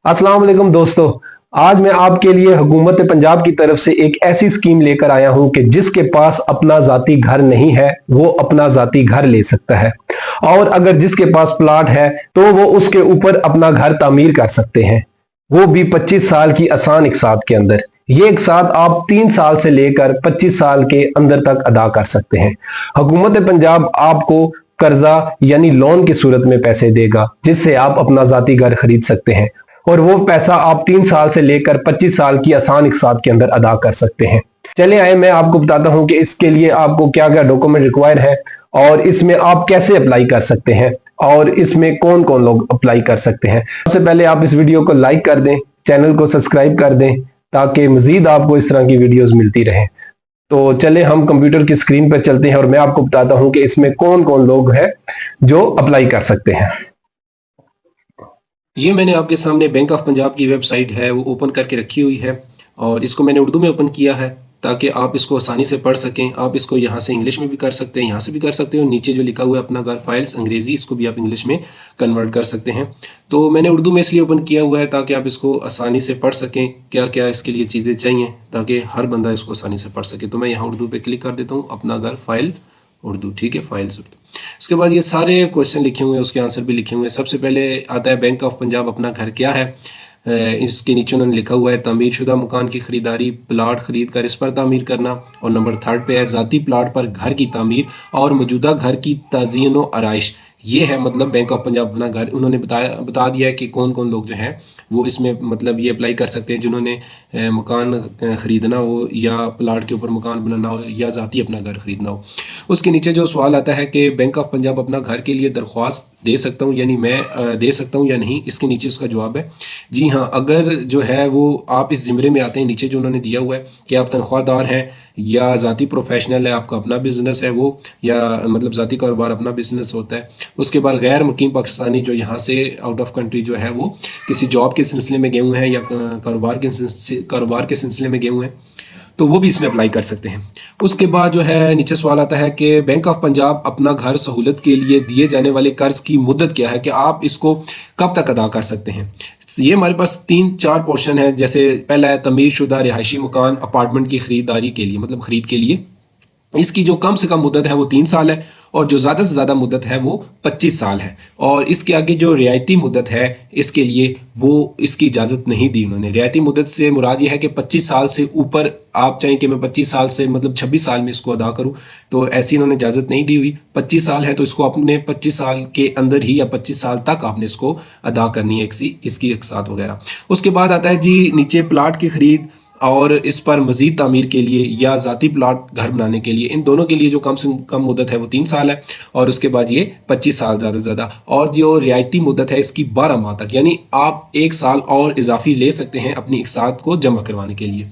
अस्सलाम वालेकुम दोस्तों। आज मैं आपके लिए हुकूमत पंजाब की तरफ से एक ऐसी स्कीम लेकर आया हूं कि जिसके पास अपना जाती घर नहीं है वो अपना जाती घर ले सकता है, और अगर जिसके पास प्लाट है तो वो उसके ऊपर अपना घर तामीर कर सकते हैं, वो भी 25 साल की आसान इकसात के अंदर। ये इकसात आप 3 साल से लेकर 25 साल के अंदर तक अदा कर सकते हैं। हुकूमत पंजाब आपको कर्जा यानी लोन की सूरत में पैसे देगा जिससे आप अपना जाती घर खरीद सकते हैं, और वो पैसा आप 3 साल से लेकर 25 साल की आसान इकसात के अंदर अदा कर सकते हैं। चले आए मैं आपको बताता हूं कि इसके लिए आपको क्या क्या डॉक्यूमेंट रिक्वायर है और इसमें आप कैसे अप्लाई कर सकते हैं और इसमें कौन कौन लोग अप्लाई कर सकते हैं। सबसे पहले आप इस वीडियो को लाइक कर दें, चैनल को सब्सक्राइब कर दें ताकि मजीद आपको इस तरह की वीडियोस मिलती रहें। तो चले हम कंप्यूटर की स्क्रीन पर चलते हैं और मैं आपको बताता हूं कि इसमें कौन कौन लोग हैं जो अप्लाई कर सकते हैं। ये मैंने आपके सामने बैंक ऑफ पंजाब की वेबसाइट है वो ओपन करके रखी हुई है, और इसको मैंने उर्दू में ओपन किया है ताकि आप इसको आसानी से पढ़ सकें। आप इसको यहाँ से इंग्लिश में भी कर सकते हैं, यहाँ से भी कर सकते हैं, और नीचे जो लिखा हुआ है अपना घर फाइल्स अंग्रेज़ी, इसको भी आप इंग्लिश में कन्वर्ट कर सकते हैं। तो मैंने उर्दू में इसलिए ओपन किया हुआ है ताकि आप इसको आसानी से पढ़ सकें, क्या क्या इसके लिए चीज़ें चाहिए ताकि हर बंदा इसको आसानी से पढ़ सके। तो मैं यहाँ उर्दू पर क्लिक कर देता हूँ, अपना घर फाइल उर्दू, ठीक है, फाइल्स उर्दू। इसके बाद ये सारे क्वेश्चन लिखे हुए हैं, उसके आंसर भी लिखे हुए हैं। सबसे पहले आता है बैंक ऑफ पंजाब अपना घर क्या है। इसके नीचे उन्होंने लिखा हुआ है तामीर शुदा मकान की खरीदारी, प्लाट खरीद कर इस पर तामीर करना, और नंबर 3 पे है ज़ाती प्लाट पर घर की तामीर और मौजूदा घर की ताज़ीन व आराइश। ये है मतलब बैंक ऑफ पंजाब अपना घर। उन्होंने बता दिया है कि कौन कौन लोग जो हैं वो इसमें मतलब ये अप्लाई कर सकते हैं, जिन्होंने मकान ख़रीदना हो या प्लाट के ऊपर मकान बनाना हो या ज़ाती अपना घर ख़रीदना हो। उसके नीचे जो सवाल आता है कि बैंक ऑफ पंजाब अपना घर के लिए दरख्वास्त दे सकता हूँ यानी मैं दे सकता हूँ या नहीं, इसके नीचे उसका जवाब है जी हाँ। अगर जो है वो आप इस ज़िम्रे में आते हैं, नीचे जो उन्होंने दिया हुआ है कि आप तनख्वाहदार हैं या ज़ाती प्रोफेशनल है, आपका अपना बिजनेस है वो, या मतलब ज़ाती कारोबार अपना बिजनेस होता है। उसके बाद गैर मुकीम पाकिस्तानी जो यहाँ से आउट ऑफ कंट्री जो है वो किसी जॉब के सिलसिले में गए हुए हैं या कारोबार के सिलसिले में गए हुए हैं, तो वो भी इसमें अप्लाई कर सकते हैं। उसके बाद जो है नीचे सवाल आता है कि बैंक ऑफ पंजाब अपना घर सहूलत के लिए दिए जाने वाले कर्ज की मुद्दत क्या है, कि आप इसको कब तक अदा कर सकते हैं। ये हमारे पास 3-4 पोर्शन है। जैसे पहला है तमीर शुदा रिहायशी मकान अपार्टमेंट की खरीदारी के लिए, मतलब खरीद के लिए। इसकी जो कम से कम मुद्दत है वो 3 साल है, और जो ज़्यादा से ज़्यादा मुद्दत है वो 25 साल है। और इसके आगे जो रियायती मुद्दत है इसके लिए वो इसकी इजाज़त नहीं दी उन्होंने। रियायती मुद्दत से मुराद ये है कि 25 साल से ऊपर आप चाहें कि मैं 25 साल से मतलब 26 साल में इसको अदा करूं, तो ऐसी इन्होंने इजाज़त नहीं दी हुई। 25 साल है तो इसको आपने 25 साल के अंदर ही या 25 साल तक आपने इसको अदा करनी है, इसकी इकसात वगैरह। उसके बाद आता है जी नीचे प्लाट की खरीद और इस पर मज़ीद तामीर के लिए या ज़ाती प्लाट घर बनाने के लिए, इन दोनों के लिए जो कम से कम मुद्दत है वो 3 साल है, और उसके बाद ये 25 साल ज़्यादा से ज़्यादा। और जो रियायती मुद्दत है इसकी 12 माह तक, यानी आप 1 साल और इजाफी ले सकते हैं अपनी इकसात को जमा करवाने के लिए।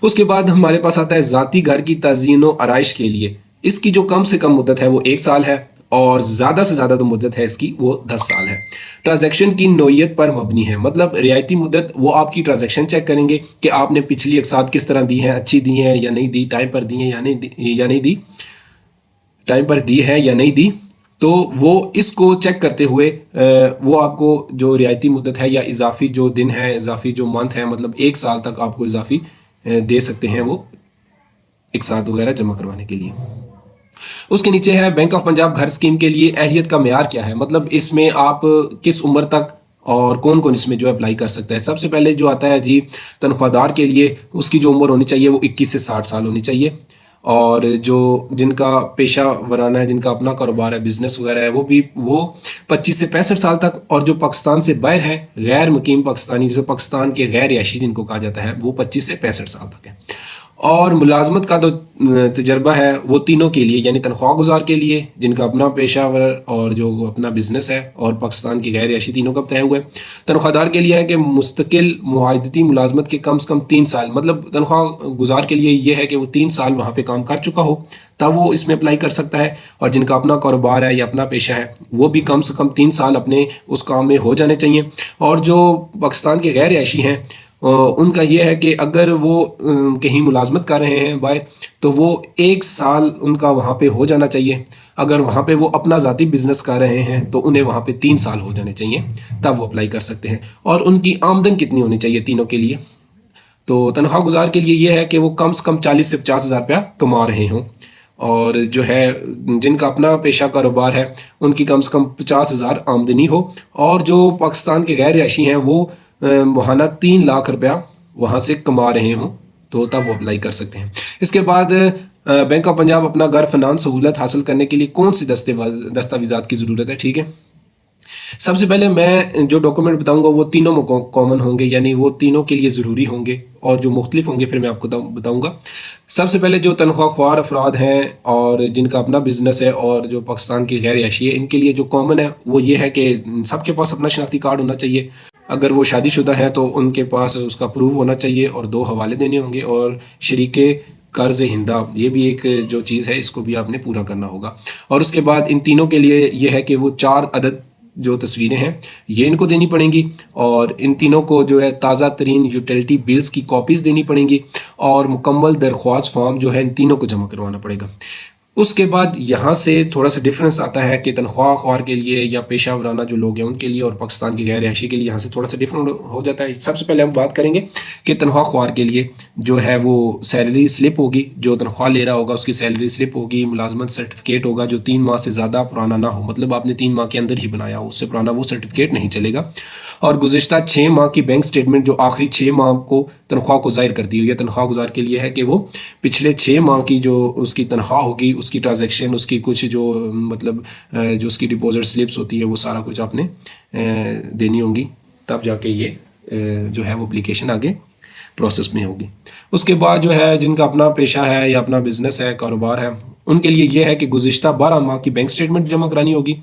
उसके बाद हमारे पास आता है ज़ाती घर की ताज़ीन व आराइश के लिए। इसकी जो कम से कम मुद्दत है वो 1 साल है, और ज़्यादा से ज़्यादा जो मुद्दत है इसकी वो 10 साल है। ट्रांजैक्शन की नौयत पर मबनी है, मतलब रियायती मुद्दत वो आपकी ट्रांजैक्शन चेक करेंगे कि आपने पिछली अकसात किस तरह दी हैं, अच्छी दी हैं या नहीं दी, टाइम पर दी हैं या नहीं दी, टाइम पर दी है या नहीं दी। तो वो इसको चेक करते हुए वो आपको जो रियायती मुद्दत है या इजाफी जो दिन है, इजाफी जो मंथ है, मतलब 1 साल तक आपको इजाफी दे सकते हैं वो इकसात वगैरह जमा करवाने के लिए। उसके नीचे है बैंक ऑफ पंजाब घर स्कीम के लिए अहलियत का मेयार क्या है, मतलब इसमें आप किस उम्र तक और कौन कौन इसमें जो अप्लाई कर सकता है। सबसे पहले जो आता है जी तनख्वाहदार के लिए, उसकी जो उम्र होनी चाहिए वो 21 से 60 साल होनी चाहिए, और जो जिनका पेशा वराना है, जिनका अपना कारोबार है, बिजनेस वगैरह है, वो 25 से 65 साल तक, और जो पाकिस्तान से बाहर है गैर मुकीम पाकिस्तानी, जो पाकिस्तान के गैर रिहायशी जिनको कहा जाता है, वो 25 से 65 साल तक है। और मुलाजमत का जो तजर्बा है वो तीनों के लिए, यानी तनख्वाह गुजार के लिए, जिनका अपना पेशावर और जो अपना बिजनेस है, और पाकिस्तान की गैर रिहायशी, तीनों का तय हुआ है। तनख्वाहदार के लिए है कि मुस्तकिल मुआहदती मुलाजमत के कम से कम 3 साल, मतलब तनख्वाह गुजार के लिए ये है कि वो 3 साल वहाँ पे काम कर चुका हो तब वो इसमें अप्लाई कर सकता है। और जिनका अपना कारोबार है या अपना पेशा है वो भी कम से कम 3 साल अपने उस काम में हो जाने चाहिए। और जो पाकिस्तान के गैर रिहायशी हैं उनका ये है कि अगर वो कहीं मुलाजमत कर रहे हैं बाहर, तो वो 1 साल उनका वहाँ पे हो जाना चाहिए। अगर वहाँ पे वो अपना ज़ाती बिजनेस कर रहे हैं तो उन्हें वहाँ पे 3 साल हो जाने चाहिए, तब वो अप्लाई कर सकते हैं। और उनकी आमदन कितनी होनी चाहिए तीनों के लिए? तो तनख्वाह गुजार के लिए ये है कि वो कम से कम 40 से 50 हज़ार रुपया कमा रहे हों, और जो है जिनका अपना पेशा कारोबार है उनकी कम से कम 50 हज़ार आमदनी हो, और जो पाकिस्तान के गैर रिहायशी हैं वो माहाना 3 लाख रुपया वहाँ से कमा रहे हों, तो तब वो अप्लाई कर सकते हैं। इसके बाद बैंक ऑफ पंजाब अपना घर फाइनेंस सहूलत हासिल करने के लिए कौन सी दस्तावेज़ात की ज़रूरत है, ठीक है। सबसे पहले मैं जो डॉक्यूमेंट बताऊंगा वो तीनों में कॉमन होंगे, यानी वो तीनों के लिए ज़रूरी होंगे, और जो मुख्तलिफ होंगे फिर मैं आपको बताऊंगा। सबसे पहले जो तनख्वाहख्वार अफराद हैं और जिनका अपना बिजनेस है और जो पाकिस्तान की गैर रिहायशी है, इनके लिए जो कॉमन है वो ये है कि सबके पास अपना शनाख्ती कार्ड होना चाहिए। अगर वो शादीशुदा हैं तो उनके पास उसका प्रूफ होना चाहिए, और 2 हवाले देने होंगे, और शरीके कर्ज हिंदा ये भी एक जो चीज़ है इसको भी आपने पूरा करना होगा। और उसके बाद इन तीनों के लिए ये है कि वो 4 अदद जो तस्वीरें हैं ये इनको देनी पड़ेंगी, और इन तीनों को जो है ताज़ा तरीन यूटिलिटी बिल्स की कॉपीज़ देनी पड़ेंगी, और मुकम्मल दरख्वास्त फॉर्म जो है इन तीनों को जमा करवाना पड़ेगा। उसके बाद यहाँ से थोड़ा सा डिफरेंस आता है कि तनख्वाह ख्वार के लिए या पेशा वराना जो लोग हैं उनके लिए और पाकिस्तान की गैर रिहायशी के लिए यहाँ से थोड़ा सा डिफरेंट हो जाता है। सबसे पहले हम बात करेंगे कि तनख्वाह ख्वार के लिए जो है वो सैलरी स्लिप होगी, जो तनख्वाह ले रहा होगा उसकी सैलरी स्लिप होगी, मुलाजमत सर्टिफिकेट होगा जो 3 माह से ज़्यादा पुराना ना हो, मतलब आपने 3 माह के अंदर ही बनाया हो, उससे पुराना वो सर्टिफिकेट नहीं चलेगा। और गुज़िश्ता 6 माह की बैंक स्टेटमेंट जो आखिरी 6 माह को तनख्वाह को ज़ाहिर करती है। यह तनख्वाह गुजार के लिए है कि वो पिछले 6 माह की जो उसकी तनख्वाह होगी, उसकी ट्रांजैक्शन, उसकी कुछ जो मतलब जो उसकी डिपॉजिट स्लिप्स होती है वो सारा कुछ आपने देनी होंगी, तब जाके ये जो है वो एप्लीकेशन आगे प्रोसेस में होगी। उसके बाद जो है जिनका अपना पेशा है या अपना बिजनेस है, कारोबार है, उनके लिए ये है कि गुज़िश्ता 12 माह की बैंक स्टेटमेंट जमा करानी होगी,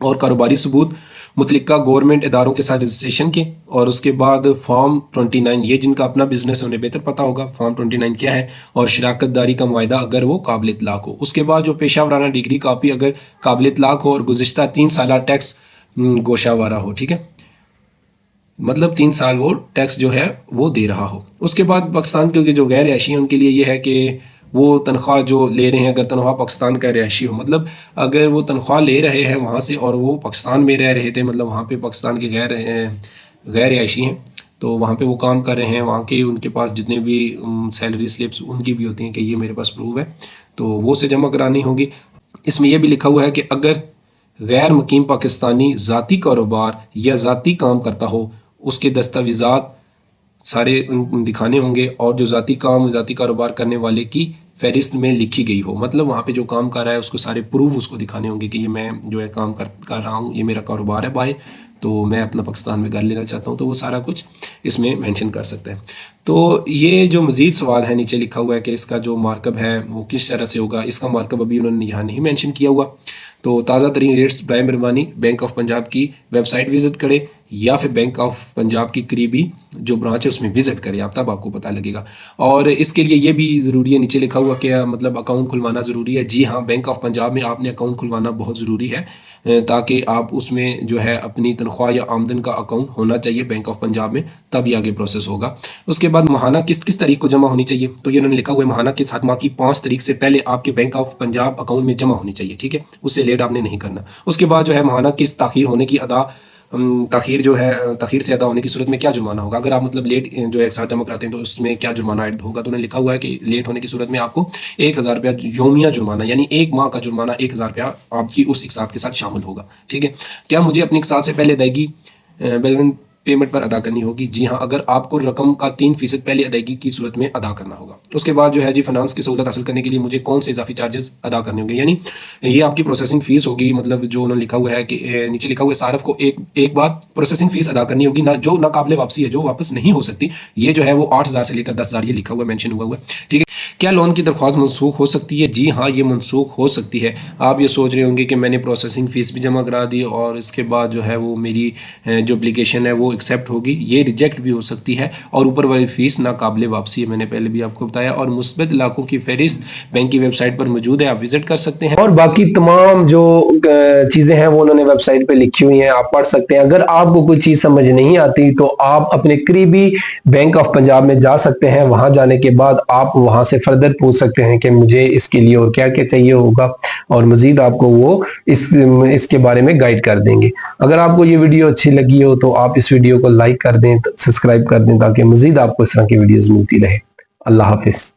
और कारोबारी सबूत मुतलिका गवर्नमेंट इदारों के साथ रजिस्ट्रेशन के, और उसके बाद फॉर्म 29, ये जिनका अपना बिजनेस है उन्हें बेहतर पता होगा फॉर्म 29 क्या है, और शराकत दारी का मुआहदा अगर वो काबिल इतलाक हो। उसके बाद जो पेशा वराना डिग्री कापी अगर काबिल इतलाक हो और गुज़िश्ता 3 साल टैक्स गोशावारा हो, ठीक है, मतलब 3 साल वो टैक्स जो है वो दे रहा हो। उसके बाद पाकिस्तान के जो गैर रिहायशी हैं उनके लिए ये है कि वो तनख्वाह जो ले रहे हैं, अगर तनख्वाह पाकिस्तान का रिहायशी हो, मतलब अगर वो तनख्वाह ले रहे हैं वहाँ से और वो पाकिस्तान में रह रहे थे, मतलब वहाँ पे पाकिस्तान के गैर रिहायशी हैं, तो वहाँ पे वो काम कर रहे हैं, वहाँ के उनके पास जितने भी सैलरी स्लिप्स उनकी भी होती हैं कि ये मेरे पास प्रूफ है, तो वो से जमा करानी होगी। इसमें यह भी लिखा हुआ है कि अगर गैर मुकीम पाकिस्तानी ज़ाती कारोबार या ज़ाती काम करता हो उसके दस्तावेज़ात सारे दिखाने होंगे, और जो ज़ाती काम ज़ाती कारोबार करने वाले की फहरिस्त में लिखी गई हो, मतलब वहाँ पे जो काम कर रहा है उसको सारे प्रूफ उसको दिखाने होंगे कि ये मैं जो है काम कर रहा हूँ, ये मेरा कारोबार है बाय, तो मैं अपना पाकिस्तान में घर लेना चाहता हूँ, तो वो सारा कुछ इसमें मेंशन कर सकते हैं। तो ये जो मज़ीद सवाल है नीचे लिखा हुआ है कि इसका जो मार्कअप है वो किस तरह से होगा, इसका मार्कअप अभी उन्होंने यहाँ नहीं मेंशन किया हुआ। तो ताज़ा तरीन रेट्स बराए मेहरबानी बैंक ऑफ पंजाब की वेबसाइट विज़िट करें, या फिर बैंक ऑफ पंजाब की करीबी जो ब्रांच है उसमें विज़िट करें आप, तब आपको पता लगेगा। और इसके लिए ये भी ज़रूरी है, नीचे लिखा हुआ कि मतलब अकाउंट खुलवाना ज़रूरी है। जी हाँ, बैंक ऑफ पंजाब में आपने अकाउंट खुलवाना बहुत ज़रूरी है, ताकि आप उसमें जो है अपनी तनख्वाह या आमदन का अकाउंट होना चाहिए बैंक ऑफ पंजाब में, तब ये आगे प्रोसेस होगा। उसके बाद माहाना किस तारीख को जमा होनी चाहिए, तो ये उन्होंने लिखा हुआ है माहाना की 7 माह की 5 तारीख से पहले आपके बैंक ऑफ पंजाब अकाउंट में जमा होनी चाहिए, ठीक है, उससे लेट आपने नहीं करना। उसके बाद जो है माहाना किस ताखीर होने की ताखीर जो है ताखीर से अदा होने की सूरत में क्या जुर्माना होगा, अगर आप मतलब लेट जो है एक साथ जमा कराते हैं तो उसमें क्या जुर्माना ऐड होगा, तो उन्होंने लिखा हुआ है कि लेट होने की सूरत में आपको 1000 रुपया योमिया जुर्माना, यानी 1 माह का जुर्माना 1000 रुपया आपकी उस इकसात के साथ शामिल होगा, ठीक है। क्या मुझे अपनी इकसात से पहले अदायगी बैलेंस पेमेंट पर अदा करनी होगी? जी हाँ, अगर आपको रकम का 3% पहले अदायगी की सूरत में अदा करना होगा। उसके बाद जो है जी फाइनेंस की सहूलत हासिल करने के लिए मुझे कौन से इजाफी चार्जेस अदा करने होंगे, यानी ये आपकी प्रोसेसिंग फीस होगी, मतलब जो उन्होंने लिखा हुआ है कि नीचे लिखा हुआ है सारफ को एक बार प्रोसेसिंग फीस अदा करनी होगी, ना जो नाकाबिले वापसी है, जो वापस नहीं हो सकती, ये जो है वो 8000 से लेकर 10,000 ये लिखा हुआ मेंशन हुआ है, ठीक है। क्या लोन की दरख्वास्त मनसूख हो सकती है? जी हाँ, ये मनसूख हो सकती है। आप ये सोच रहे होंगे कि मैंने प्रोसेसिंग फ़ीस भी जमा करा दी और इसके बाद जो है वो मेरी जो एप्लीकेशन है वो एक्सेप्ट होगी, ये रिजेक्ट भी हो सकती है, और ऊपर वाली फ़ीस नाकाबिले वापसी है, मैंने पहले भी आपको बताया। और मुस्बत इलाकों की फहरिस्त बैंक की वेबसाइट पर मौजूद है, आप विजिट कर सकते हैं, और बाकी तमाम जो चीजें हैं वो उन्होंने वेबसाइट पे लिखी हुई हैं, आप पढ़ सकते हैं। अगर आपको कोई चीज समझ नहीं आती तो आप अपने करीबी बैंक ऑफ पंजाब में जा सकते हैं, वहां जाने के बाद आप वहां से फर्दर पूछ सकते हैं कि मुझे इसके लिए और क्या क्या चाहिए होगा, और मजीद आपको वो इसके बारे में गाइड कर देंगे। अगर आपको ये वीडियो अच्छी लगी हो तो आप इस वीडियो को लाइक कर दें, सब्सक्राइब कर दें, ताकि मजीद आपको इस तरह की वीडियोस मिलती रहे। अल्लाह हाफिज।